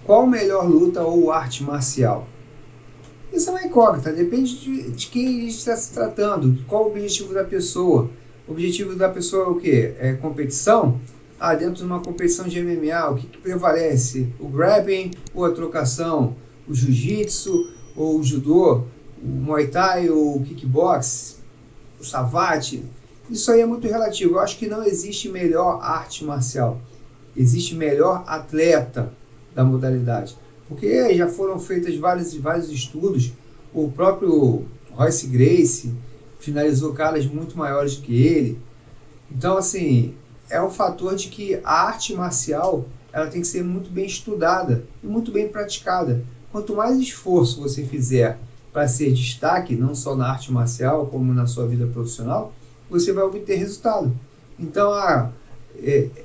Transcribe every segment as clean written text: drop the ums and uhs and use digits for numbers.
qual melhor luta ou arte marcial? Isso é uma incógnita, depende de quem está se tratando, qual o objetivo da pessoa. O objetivo da pessoa é o quê? É competição? Dentro de uma competição de MMA, o que prevalece? O grappling ou a trocação? O jiu-jitsu ou o judô? O muay thai ou o kickbox? O savate? Isso aí é muito relativo. Eu acho que não existe melhor arte marcial. Existe melhor atleta da modalidade. Porque já foram feitos vários estudos. O próprio Royce Gracie finalizou caras muito maiores que ele. Então, assim, é um fator de que a arte marcial ela tem que ser muito bem estudada e muito bem praticada. Quanto mais esforço você fizer para ser destaque, não só na arte marcial, como na sua vida profissional, você vai obter resultado. Então,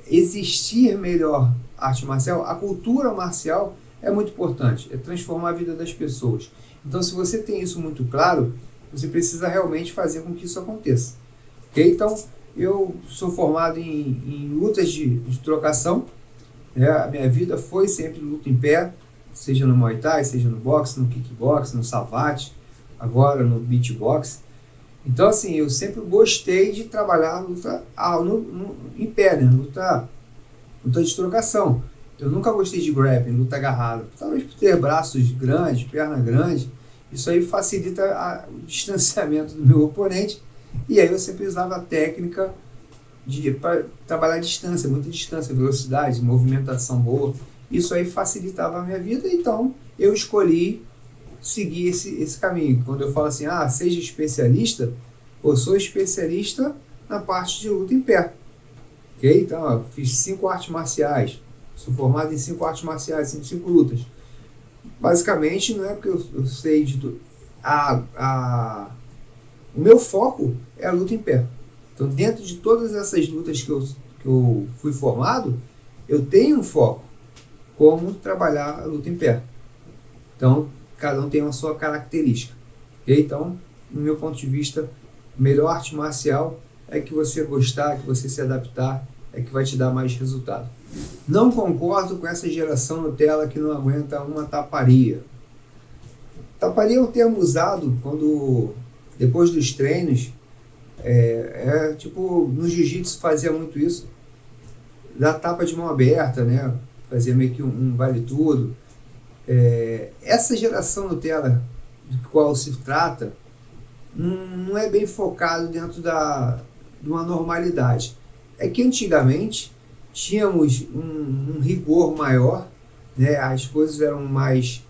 existir melhor arte marcial, a cultura marcial é muito importante, é transformar a vida das pessoas. Então, se você tem isso muito claro, você precisa realmente fazer com que isso aconteça. Okay? Então, eu sou formado em lutas de trocação, né? A minha vida foi sempre luta em pé, seja no Muay Thai, seja no boxe, no kickbox, no savate, agora no beatbox. Então, assim, eu sempre gostei de trabalhar luta em pé, né? luta de trocação. Eu nunca gostei de grappling, luta agarrada. Talvez por ter braços grandes, perna grande, isso aí facilita o distanciamento do meu oponente. E aí eu sempre usava a técnica para trabalhar a distância, muita distância, velocidade, movimentação boa. Isso aí facilitava a minha vida, então eu escolhi seguir esse caminho. Quando eu falo assim, seja especialista, eu sou especialista na parte de luta em pé. Okay? Então, eu fiz 5 artes marciais, sou formado em 5 artes marciais, 5 lutas. Basicamente, não é porque eu sei de tudo. O meu foco é a luta em pé. Então, dentro de todas essas lutas que eu fui formado, eu tenho um foco, como trabalhar a luta em pé. Então, cada um tem uma sua característica. Okay? Então, no meu ponto de vista, a melhor arte marcial é que você gostar, que você se adaptar, é que vai te dar mais resultado. Não concordo com essa geração Nutella que não aguenta uma taparia. Taparia é um termo usado quando, depois dos treinos, tipo, no jiu-jitsu fazia muito isso, dar tapa de mão aberta, né? Fazia meio que um vale tudo. Essa geração Nutella de qual se trata não é bem focado dentro de uma normalidade. É que antigamente tínhamos um rigor maior, né? As coisas eram mais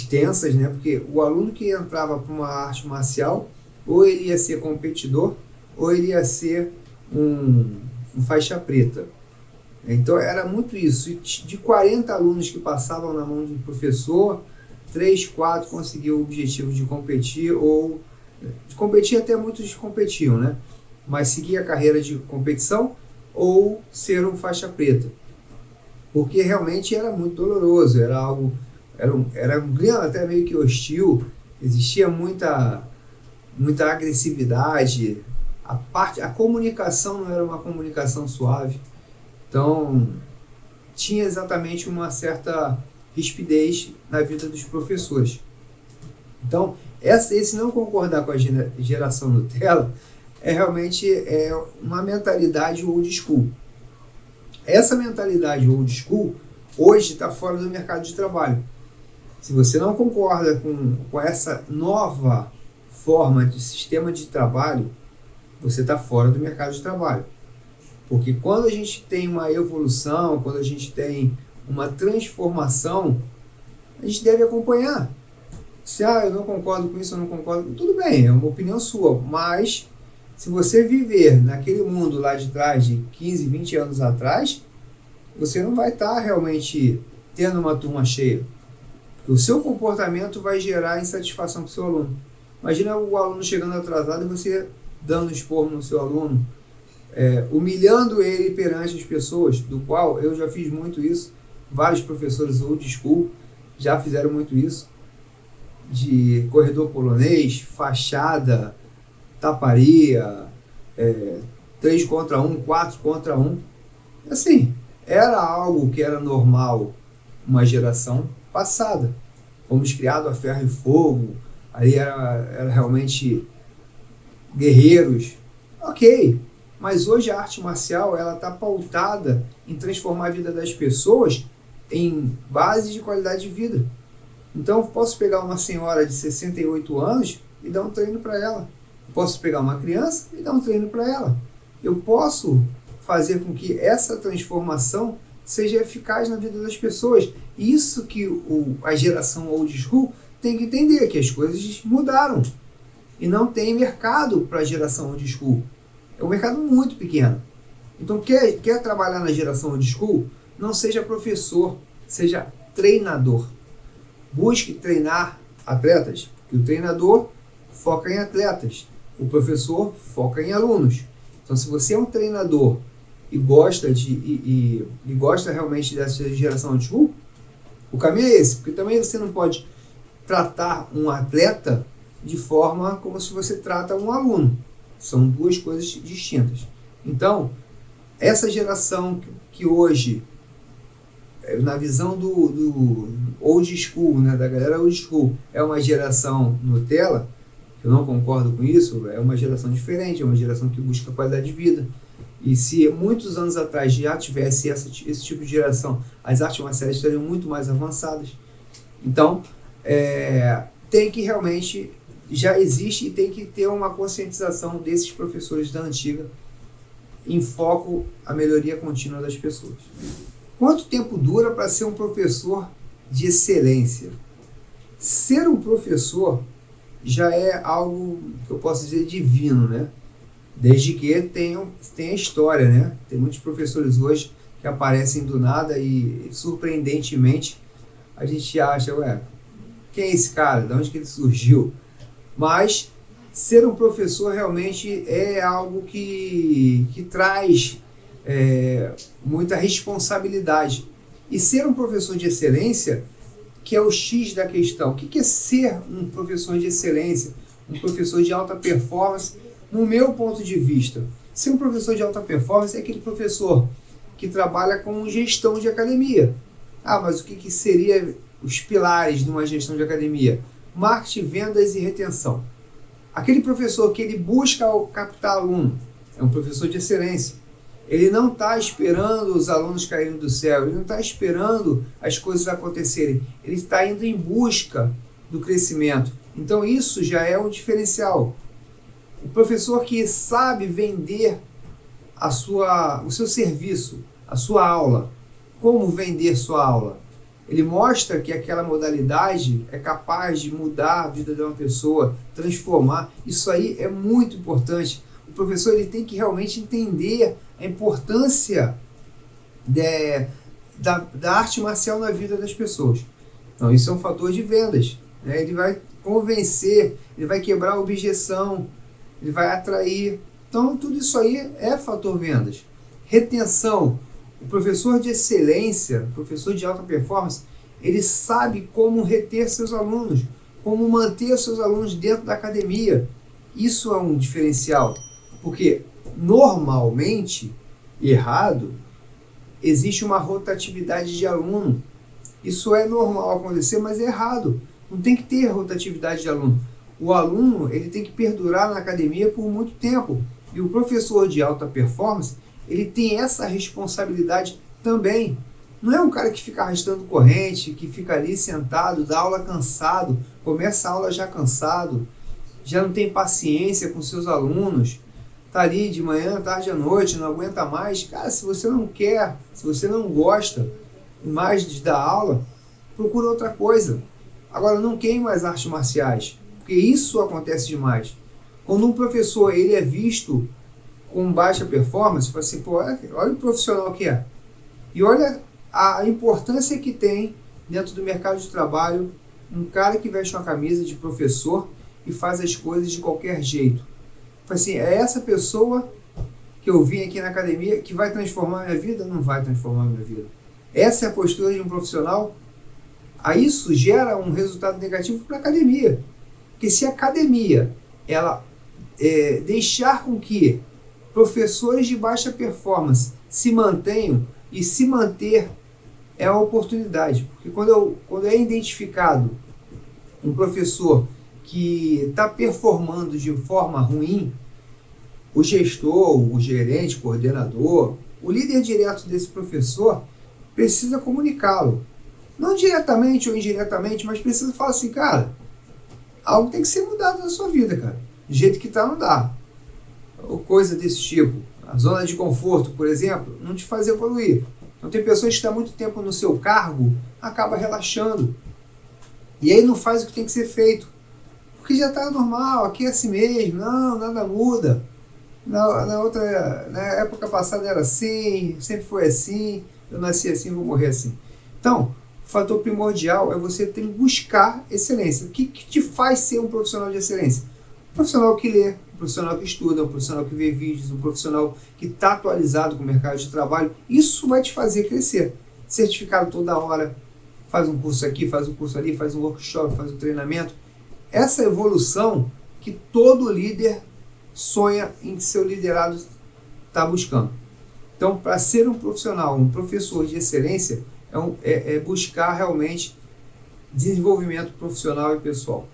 tensas, né? Porque o aluno que entrava para uma arte marcial, ou ele ia ser competidor, ou ele ia ser um faixa preta. Então era muito isso. E de 40 alunos que passavam na mão de um professor, 3, 4 conseguiam o objetivo de competir, ou de competir até muitos competiam, né? Mas seguir a carreira de competição ou ser um faixa preta. Porque realmente era muito doloroso, era algo, era um clima até meio que hostil, existia muita agressividade, a comunicação não era uma comunicação suave. Então, tinha exatamente uma certa rispidez na vida dos professores. Então, esse não concordar com a geração Nutella é realmente uma mentalidade old school. Essa mentalidade old school hoje está fora do mercado de trabalho. Se você não concorda com essa nova forma de sistema de trabalho, você está fora do mercado de trabalho. Porque quando a gente tem uma evolução, quando a gente tem uma transformação, a gente deve acompanhar. Se eu não concordo com isso, eu não concordo, tudo bem, é uma opinião sua, mas se você viver naquele mundo lá de trás, de 15, 20 anos atrás, você não vai estar realmente tendo uma turma cheia. O seu comportamento vai gerar insatisfação para o seu aluno. Imagina o aluno chegando atrasado e você dando esporro no seu aluno, humilhando ele perante as pessoas, do qual eu já fiz muito isso. Vários professores old school já fizeram muito isso, de corredor polonês, fachada, taparia, 3 contra 1, 4 contra 1. Assim, era algo que era normal uma geração passada. Fomos criados a ferro e fogo, ali era realmente guerreiros. Ok, mas hoje a arte marcial está pautada em transformar a vida das pessoas em base de qualidade de vida. Então eu posso pegar uma senhora de 68 anos e dar um treino para ela. Eu posso pegar uma criança e dar um treino para ela. Eu posso fazer com que essa transformação seja eficaz na vida das pessoas. Isso que a geração old school tem que entender, que as coisas mudaram. E não tem mercado para a geração old school. É um mercado muito pequeno. Então, quer trabalhar na geração old school? Não seja professor, seja treinador. Busque treinar atletas, porque o treinador foca em atletas, o professor foca em alunos. Então, se você é um treinador e gosta realmente dessa geração old school, o caminho é esse, porque também você não pode tratar um atleta de forma como se você trata um aluno. São duas coisas distintas. Então, essa geração que hoje, na visão do old school, né, da galera old school, é uma geração Nutella, eu não concordo com isso, é uma geração diferente, é uma geração que busca qualidade de vida. E se muitos anos atrás já tivesse esse tipo de geração, as artes marciais estariam muito mais avançadas. Então, tem que realmente, já existe e tem que ter uma conscientização desses professores da antiga em foco à melhoria contínua das pessoas. Quanto tempo dura para ser um professor de excelência? Ser um professor já é algo que eu posso dizer divino, né? Desde que tenha história, né? Tem muitos professores hoje que aparecem do nada e, surpreendentemente, a gente acha, quem é esse cara? De onde que ele surgiu? Mas ser um professor realmente é algo que traz muita responsabilidade. E ser um professor de excelência, que é o X da questão. O que é ser um professor de excelência? Um professor de alta performance? No meu ponto de vista, ser um professor de alta performance é aquele professor que trabalha com gestão de academia. Mas o que seria os pilares de uma gestão de academia? Marketing, vendas e retenção. Aquele professor que ele busca captar aluno é um professor de excelência. Ele não está esperando os alunos caírem do céu, ele não está esperando as coisas acontecerem, ele está indo em busca do crescimento. Então isso já é um diferencial. O professor que sabe vender o seu serviço, a sua aula. Como vender sua aula? Ele mostra que aquela modalidade é capaz de mudar a vida de uma pessoa, transformar. Isso aí é muito importante. O professor ele tem que realmente entender a importância da arte marcial na vida das pessoas. Então isso é um fator de vendas, né? Ele vai convencer, ele vai quebrar a objeção, ele vai atrair. Então tudo isso aí é fator vendas. Retenção. O professor de excelência, o professor de alta performance, ele sabe como reter seus alunos, como manter seus alunos dentro da academia. Isso é um diferencial, porque normalmente, errado, existe uma rotatividade de aluno. Isso é normal acontecer, mas é errado. Não tem que ter rotatividade de aluno. O aluno ele tem que perdurar na academia por muito tempo. E o professor de alta performance, ele tem essa responsabilidade também. Não é um cara que fica arrastando corrente, que fica ali sentado, dá aula cansado, começa a aula já cansado, já não tem paciência com seus alunos, está ali de manhã, tarde à noite, não aguenta mais. Cara, se você não quer, se você não gosta mais de dar aula, procura outra coisa. Agora, não queime as artes marciais, porque isso acontece demais. Quando um professor ele é visto com baixa performance, fala assim, olha o profissional que é. E olha a importância que tem dentro do mercado de trabalho um cara que veste uma camisa de professor e faz as coisas de qualquer jeito. Fala assim, é essa pessoa que eu vim aqui na academia que vai transformar a minha vida? Não vai transformar a minha vida. Essa é a postura de um profissional. Aí isso gera um resultado negativo para a academia. Porque se a academia ela deixar com que professores de baixa performance se mantenham e se manter é a oportunidade. Porque quando é identificado um professor que está performando de forma ruim, o gestor, o gerente, o coordenador, o líder direto desse professor precisa comunicá-lo. Não diretamente ou indiretamente, mas precisa falar assim, cara, algo tem que ser mudado na sua vida, cara. Do jeito que está, não dá. Ou coisa desse tipo. A zona de conforto, por exemplo, não te faz evoluir. Então tem pessoas que estão muito tempo no seu cargo, acaba relaxando. E aí não faz o que tem que ser feito. Porque já está normal, aqui é assim mesmo, não, nada muda. Na época passada era assim, sempre foi assim, eu nasci assim, vou morrer assim. Então, o fator primordial é você ter que buscar excelência. O que te faz ser um profissional de excelência? Um profissional que lê, um profissional que estuda, um profissional que vê vídeos, um profissional que está atualizado com o mercado de trabalho. Isso vai te fazer crescer. Certificado toda hora, faz um curso aqui, faz um curso ali, faz um workshop, faz um treinamento. Essa evolução que todo líder sonha em que seu liderado está buscando. Então, para ser um profissional, um professor de excelência, é buscar realmente desenvolvimento profissional e pessoal.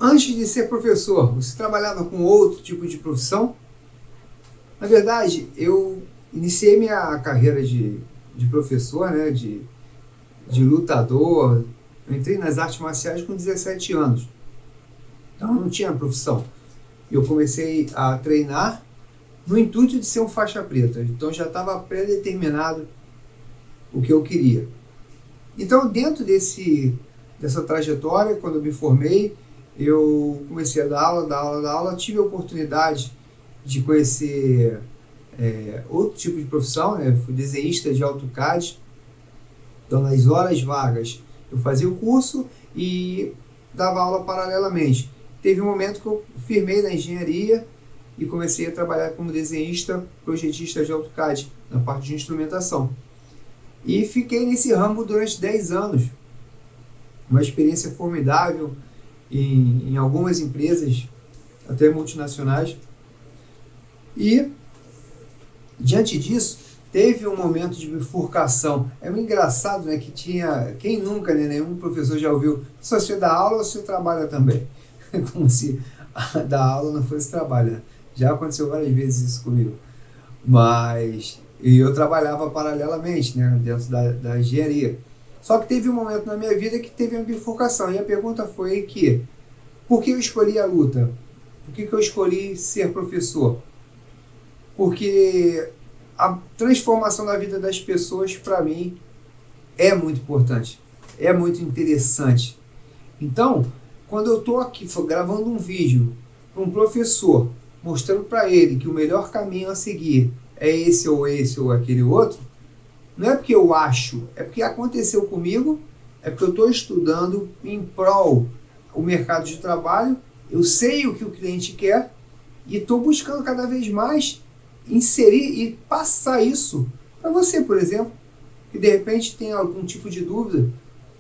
Antes de ser professor, você trabalhava com outro tipo de profissão? Na verdade, eu iniciei minha carreira de professor, né, de lutador. Eu entrei nas artes marciais com 17 anos. Então, eu não tinha profissão. Eu comecei a treinar no intuito de ser um faixa preta. Então, já estava pré-determinado o que eu queria. Então, dentro dessa trajetória, quando eu me formei, eu comecei a dar aula, tive a oportunidade de conhecer outro tipo de profissão, né? Fui desenhista de AutoCAD. Então, nas horas vagas, eu fazia o curso e dava aula paralelamente. Teve um momento que eu firmei na engenharia e comecei a trabalhar como desenhista, projetista de AutoCAD, na parte de instrumentação. E fiquei nesse ramo durante 10 anos. Uma experiência formidável em algumas empresas, até multinacionais. E, diante disso, teve um momento de bifurcação. É muito engraçado, né, que tinha... Quem nunca, né, nenhum professor já ouviu, se você dá aula, você trabalha também. Como se dar aula não fosse trabalho, né? Já aconteceu várias vezes isso comigo. Mas eu trabalhava paralelamente, né, dentro da engenharia. Só que teve um momento na minha vida que teve uma bifurcação. E a pergunta foi que, por que eu escolhi a luta? Por que eu escolhi ser professor? Porque a transformação da vida das pessoas, para mim, é muito importante. É muito interessante. Então, quando eu estou aqui gravando um vídeo para um professor, mostrando para ele que o melhor caminho a seguir é esse ou aquele outro, não é porque eu acho, é porque aconteceu comigo, é porque eu estou estudando em prol o mercado de trabalho, eu sei o que o cliente quer e estou buscando cada vez mais inserir e passar isso para você, por exemplo, que de repente tem algum tipo de dúvida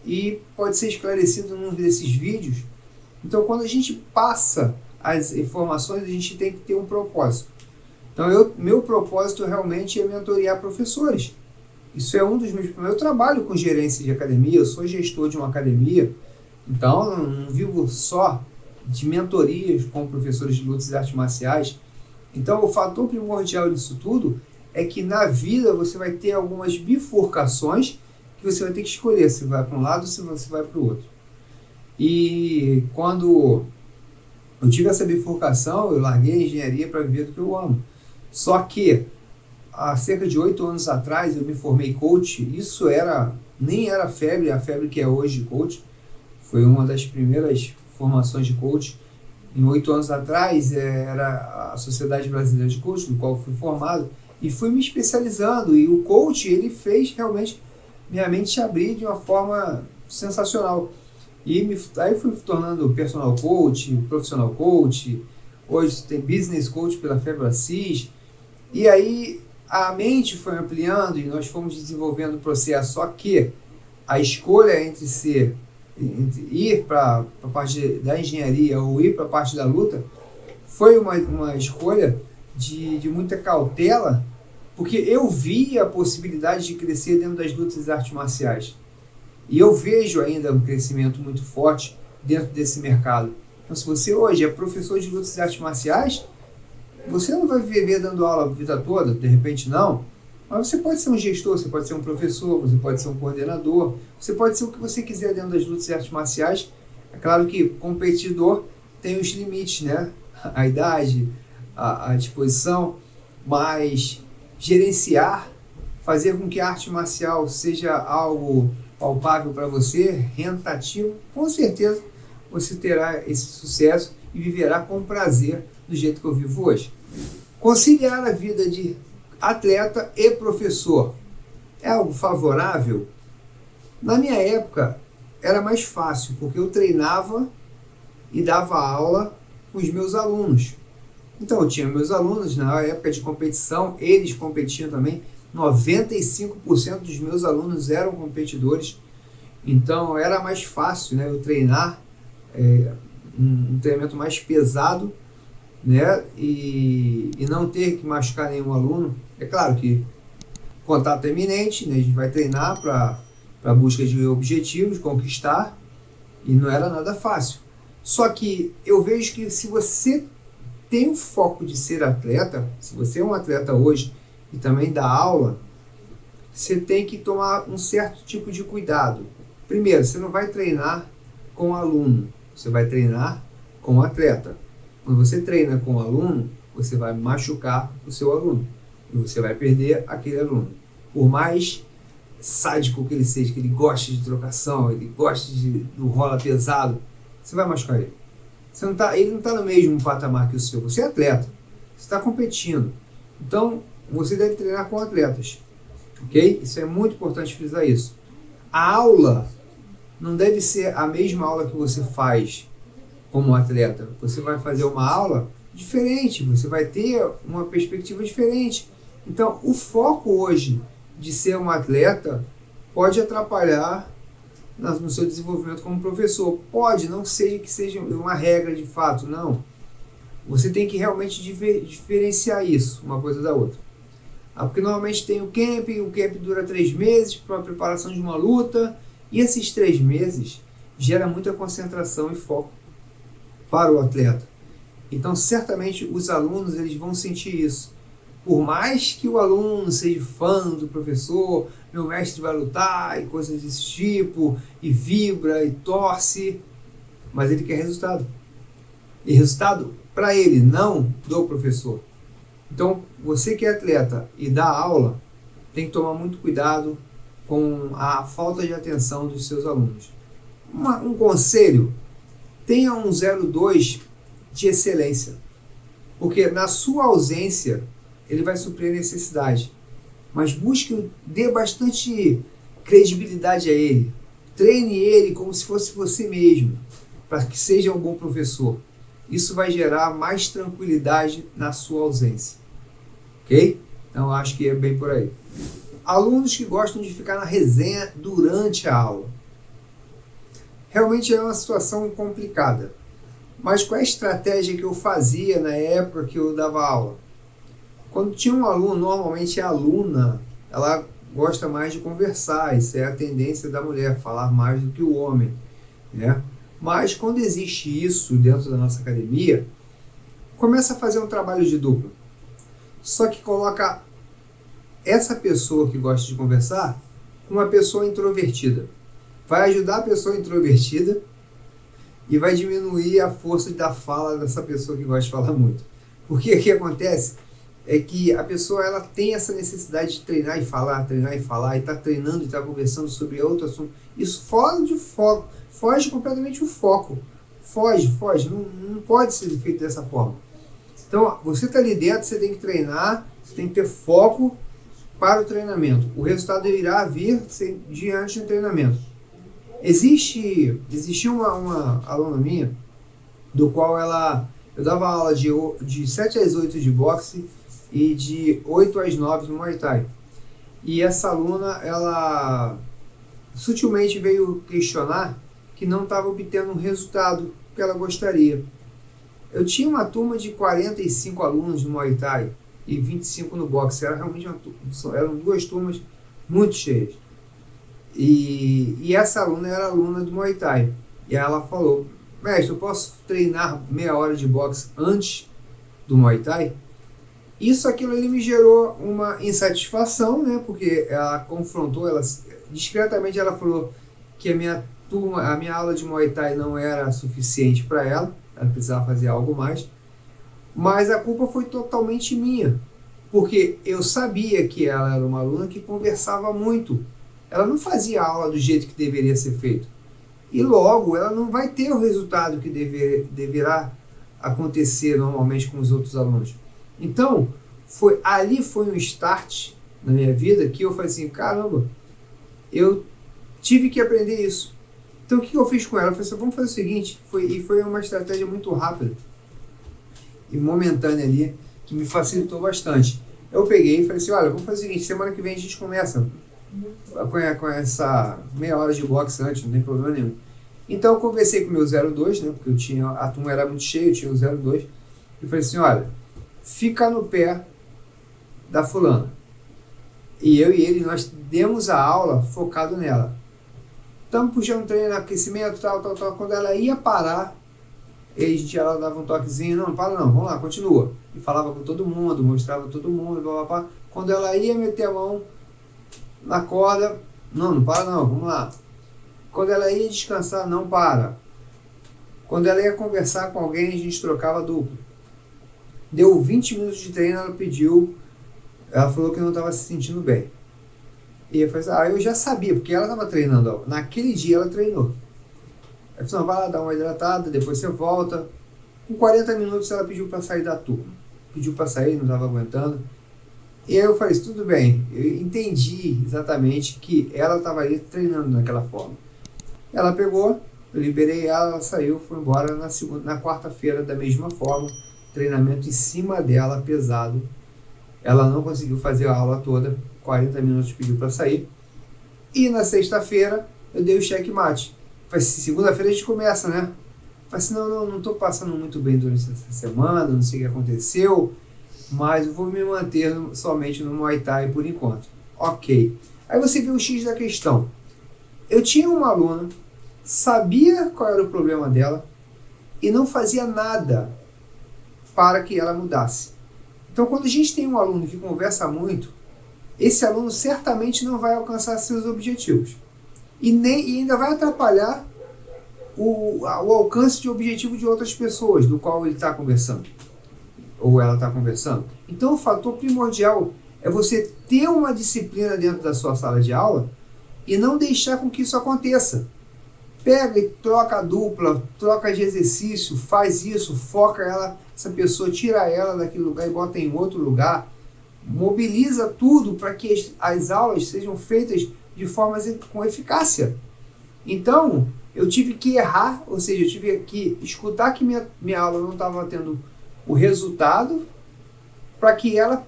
e pode ser esclarecido num desses vídeos. Então, quando a gente passa as informações, a gente tem que ter um propósito. Então, meu propósito realmente é mentorear professores. Isso é um dos meus... Eu trabalho com gerência de academia, eu sou gestor de uma academia, então não vivo só de mentorias com professores de lutas e artes marciais. Então, o fator primordial disso tudo é que na vida você vai ter algumas bifurcações que você vai ter que escolher se vai para um lado ou se você vai para o outro. E quando eu tive essa bifurcação, eu larguei a engenharia para viver do que eu amo. Só que há cerca de 8 anos atrás eu me formei coach. Isso nem era a febre que é hoje de coach. Foi uma das primeiras formações de coach. Em 8 anos atrás era a Sociedade Brasileira de Coach, no qual fui formado, e fui me especializando. E o coach, ele fez realmente minha mente abrir de uma forma sensacional. E aí fui me tornando personal coach, profissional coach, hoje tem business coach pela Febracis. E aí a mente foi ampliando e nós fomos desenvolvendo o processo. Só que a escolha entre ir para a parte da engenharia ou ir para a parte da luta foi uma escolha de muita cautela Porque eu vi a possibilidade de crescer dentro das lutas e artes marciais. E eu vejo ainda um crescimento muito forte dentro desse mercado. Então, se você hoje é professor de lutas e artes marciais, você não vai viver dando aula a vida toda, de repente não. Mas você pode ser um gestor, você pode ser um professor, você pode ser um coordenador, você pode ser o que você quiser dentro das lutas e artes marciais. É claro que competidor tem os limites, né? A idade, a disposição, mas gerenciar, fazer com que a arte marcial seja algo palpável para você, rentativo, com certeza você terá esse sucesso e viverá com prazer do jeito que eu vivo hoje. Conciliar a vida de atleta e professor é algo favorável? Na minha época era mais fácil, porque eu treinava e dava aula com os meus alunos. Então eu tinha meus alunos, na época de competição, eles competiam também, 95% dos meus alunos eram competidores, então era mais fácil, né, eu treinar, um treinamento mais pesado, né, e não ter que machucar nenhum aluno. É claro que contato é iminente, né, a gente vai treinar para busca de objetivos, conquistar, e não era nada fácil. Só que eu vejo que se você tem o foco de ser atleta, se você é um atleta hoje e também dá aula, você tem que tomar um certo tipo de cuidado. Primeiro, você não vai treinar com o aluno, você vai treinar com o atleta. Quando você treina com o aluno, você vai machucar o seu aluno e você vai perder aquele aluno. Por mais sádico que ele seja, que ele goste de trocação, ele goste do rola pesado, você vai machucar ele. Ele não está no mesmo patamar que o seu. Você é atleta, você está competindo. Então, você deve treinar com atletas. Ok? Isso é muito importante frisar isso. A aula não deve ser a mesma aula que você faz como atleta. Você vai fazer uma aula diferente, você vai ter uma perspectiva diferente. Então, o foco hoje de ser um atleta pode atrapalhar no seu desenvolvimento como professor. Pode, não seja que seja uma regra de fato, não. Você tem que realmente diferenciar isso, uma coisa da outra. Porque normalmente tem o camp dura 3 meses para a preparação de uma luta, e esses 3 meses gera muita concentração e foco para o atleta. Então, certamente, os alunos eles vão sentir isso. Por mais que o aluno seja fã do professor, meu mestre vai lutar e coisas desse tipo, e vibra e torce, mas ele quer resultado. E resultado para ele, não do professor. Então, você que é atleta e dá aula, tem que tomar muito cuidado com a falta de atenção dos seus alunos. Um conselho, tenha um 02 de excelência, porque na sua ausência, ele vai suprir a necessidade. Mas dê bastante credibilidade a ele. Treine ele como se fosse você mesmo, para que seja um bom professor. Isso vai gerar mais tranquilidade na sua ausência. Ok? Então, acho que é bem por aí. Alunos que gostam de ficar na resenha durante a aula. Realmente é uma situação complicada. Mas qual é a estratégia que eu fazia na época que eu dava aula? Quando tinha um aluno, normalmente a aluna, ela gosta mais de conversar, isso é a tendência da mulher, falar mais do que o homem, né? Mas quando existe isso dentro da nossa academia, começa a fazer um trabalho de dupla. Só que coloca essa pessoa que gosta de conversar com uma pessoa introvertida. Vai ajudar a pessoa introvertida e vai diminuir a força da fala dessa pessoa que gosta de falar muito. Porque o que acontece é que a pessoa ela tem essa necessidade de treinar e falar, e está treinando e está conversando sobre outro assunto. Isso foge de foco, foge completamente o foco. Foge, não pode ser feito dessa forma. Então, você está ali dentro, você tem que treinar, você tem que ter foco para o treinamento. O resultado irá vir diante do treinamento. Existia uma aluna minha, do qual eu dava aula de 7 às 8 de boxe e de 8 às 9 de Muay Thai. E essa aluna, ela sutilmente veio questionar que não estava obtendo um resultado que ela gostaria. Eu tinha uma turma de 45 alunos no Muay Thai. e 25 no boxe. Era realmente eram duas turmas muito cheias. E essa aluna era aluna do Muay Thai. E ela falou: mestre, eu posso treinar meia hora de boxe antes do Muay Thai? Aquilo ali me gerou uma insatisfação, né? Porque ela confrontou, discretamente ela falou que a minha aula de Muay Thai não era suficiente para ela precisava fazer algo mais. Mas a culpa foi totalmente minha, porque eu sabia que ela era uma aluna que conversava muito. Ela não fazia a aula do jeito que deveria ser feito. E logo, ela não vai ter o resultado que deverá acontecer normalmente com os outros alunos. Então, ali foi um start na minha vida que eu falei assim, caramba, eu tive que aprender isso. Então, o que eu fiz com ela? Eu falei assim, vamos fazer o seguinte, foi uma estratégia muito rápida e momentânea ali, que me facilitou bastante. Eu peguei e falei assim, olha, vamos fazer o seguinte, semana que vem a gente começa com essa meia hora de boxe antes, não tem problema nenhum. Então eu conversei com o meu 02, né, porque a turma era muito cheia, eu tinha o 02, e falei assim, olha, fica no pé da fulana. E eu e ele, nós demos a aula focado nela. Estamos puxando treino, aquecimento, tal. Quando ela ia parar, ela dava um toquezinho, não para não, vamos lá, continua. E falava com todo mundo, mostrava todo mundo, blá, blá, blá. Quando ela ia meter a mão na corda, não para não, vamos lá. Quando ela ia descansar, não para. Quando ela ia conversar com alguém, a gente trocava duplo. Deu 20 minutos de treino, ela falou que não estava se sentindo bem. E eu falei assim, eu já sabia, porque ela estava treinando. Naquele dia ela treinou. Aí falou, vai lá dar uma hidratada, depois você volta. Com 40 minutos ela pediu para sair da turma. Pediu para sair, não estava aguentando. E aí eu falei, tudo bem, eu entendi exatamente que ela estava ali treinando daquela forma. Ela pegou, eu liberei ela saiu, foi embora na quarta-feira da mesma forma, treinamento em cima dela, pesado. Ela não conseguiu fazer a aula toda, 40 minutos pediu para sair. E na sexta-feira eu dei o checkmate. Falei, segunda-feira a gente começa, né? Falei assim, não estou passando muito bem durante essa semana, não sei o que aconteceu, mas eu vou me manter somente no Muay Thai por enquanto. Ok. Aí você vê o X da questão. Eu tinha uma aluna, sabia qual era o problema dela e não fazia nada para que ela mudasse. Então, quando a gente tem um aluno que conversa muito, esse aluno certamente não vai alcançar seus objetivos. E ainda vai atrapalhar o alcance de objetivo de outras pessoas, do qual ele está conversando, ou ela está conversando. Então, o fator primordial é você ter uma disciplina dentro da sua sala de aula e não deixar com que isso aconteça. Pega e troca a dupla, troca de exercício, faz isso, foca essa pessoa, tira ela daquele lugar e bota em outro lugar. Mobiliza tudo para que as aulas sejam feitas de forma com eficácia. Então, eu tive que errar, ou seja, eu tive que escutar que minha aula não estava tendo o resultado para que eu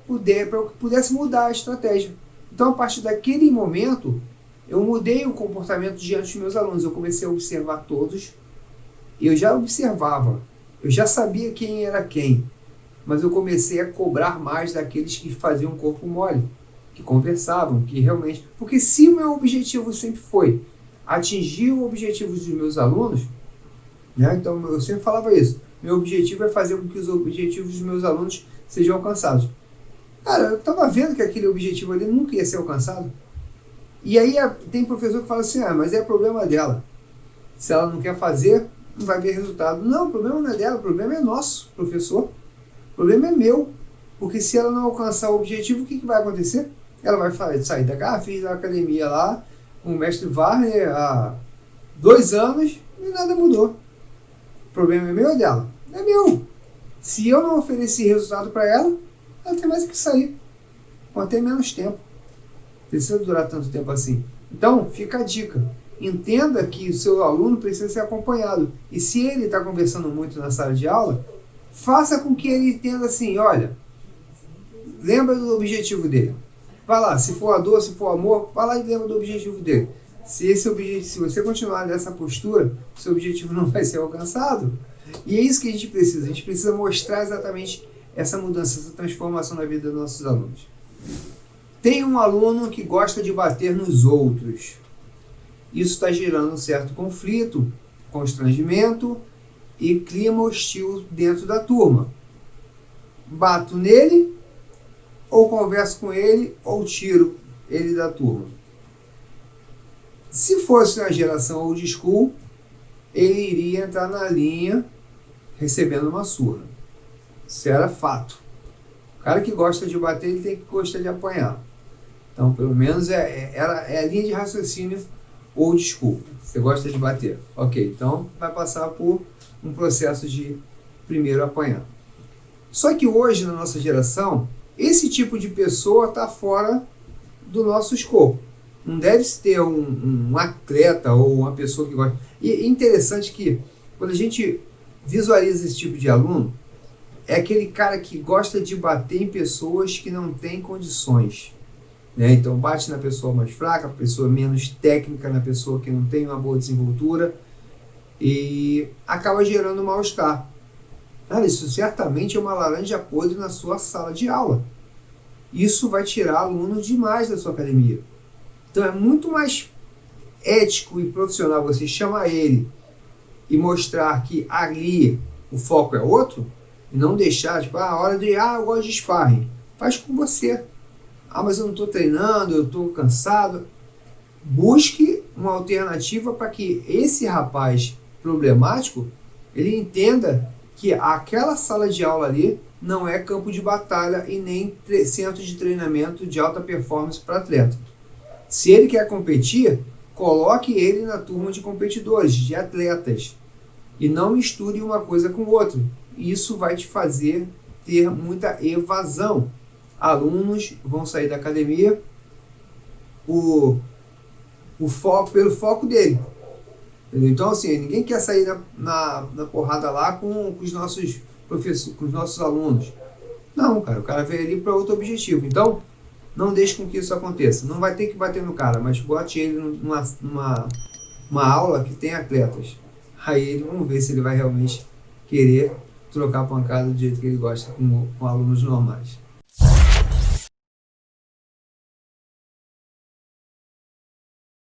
pudesse mudar a estratégia. Então, a partir daquele momento, eu mudei o comportamento diante dos meus alunos. Eu comecei a observar todos. Eu já observava. Eu já sabia quem era quem. Mas eu comecei a cobrar mais daqueles que faziam corpo mole, que conversavam, que realmente... Porque se o meu objetivo sempre foi atingir o objetivo dos meus alunos, né? Então eu sempre falava isso. Meu objetivo é fazer com que os objetivos dos meus alunos sejam alcançados. Cara, eu estava vendo que aquele objetivo ali nunca ia ser alcançado. E aí tem professor que fala assim, mas é problema dela. Se ela não quer fazer, não vai ver resultado. Não, o problema não é dela, o problema é nosso, professor. O problema é meu. Porque se ela não alcançar o objetivo, o que vai acontecer? Ela vai sair da fiz a academia lá, com o mestre Warner há 2 anos e nada mudou. O problema é meu ou dela? É meu. Se eu não oferecer resultado para ela, ela tem mais que sair. Com até menos tempo. Precisa durar tanto tempo assim. Então, fica a dica. Entenda que o seu aluno precisa ser acompanhado. E se ele está conversando muito na sala de aula, faça com que ele entenda assim, olha, lembra do objetivo dele. Vai lá, se for a dor, se for amor, vai lá e lembra do objetivo dele. Se você continuar nessa postura, seu objetivo não vai ser alcançado. E é isso que a gente precisa mostrar exatamente essa mudança, essa transformação na vida dos nossos alunos. Tem um aluno que gosta de bater nos outros. Isso está gerando um certo conflito, constrangimento e clima hostil dentro da turma. Bato nele, ou converso com ele, ou tiro ele da turma. Se fosse na geração old school, ele iria entrar na linha recebendo uma surra. Isso era fato. O cara que gosta de bater, ele tem que gostar de apanhar. Então, pelo menos é a linha de raciocínio old school. Você gosta de bater. Ok, então vai passar por um processo de primeiro apanhar. Só que hoje, na nossa geração, esse tipo de pessoa está fora do nosso escopo. Não deve ter um atleta ou uma pessoa que gosta. E é interessante que, quando a gente visualiza esse tipo de aluno, é aquele cara que gosta de bater em pessoas que não têm condições. Né? Então bate na pessoa mais fraca, pessoa menos técnica, na pessoa que não tem uma boa desenvoltura, e acaba gerando mal-estar. Isso certamente é uma laranja podre na sua sala de aula. Isso vai tirar alunos demais da sua academia. Então é muito mais ético e profissional você chamar ele e mostrar que ali o foco é outro, e não deixar, tipo, a hora de, eu gosto de sparring. Faz com você. Mas eu não estou treinando, eu estou cansado. Busque uma alternativa para que esse rapaz problemático, ele entenda que aquela sala de aula ali não é campo de batalha e nem centro de treinamento de alta performance para atleta. Se ele quer competir, coloque ele na turma de competidores, de atletas, e não misture uma coisa com outra. Isso vai te fazer ter muita evasão. Alunos vão sair da academia pelo foco dele. Entendeu? Então, assim, ninguém quer sair na porrada lá com os nossos professores, com os nossos alunos. Não, cara, o cara veio ali para outro objetivo. Então, não deixe com que isso aconteça. Não vai ter que bater no cara, mas bote ele numa aula que tem atletas. Aí vamos ver se ele vai realmente querer trocar pancada do jeito que ele gosta com alunos normais.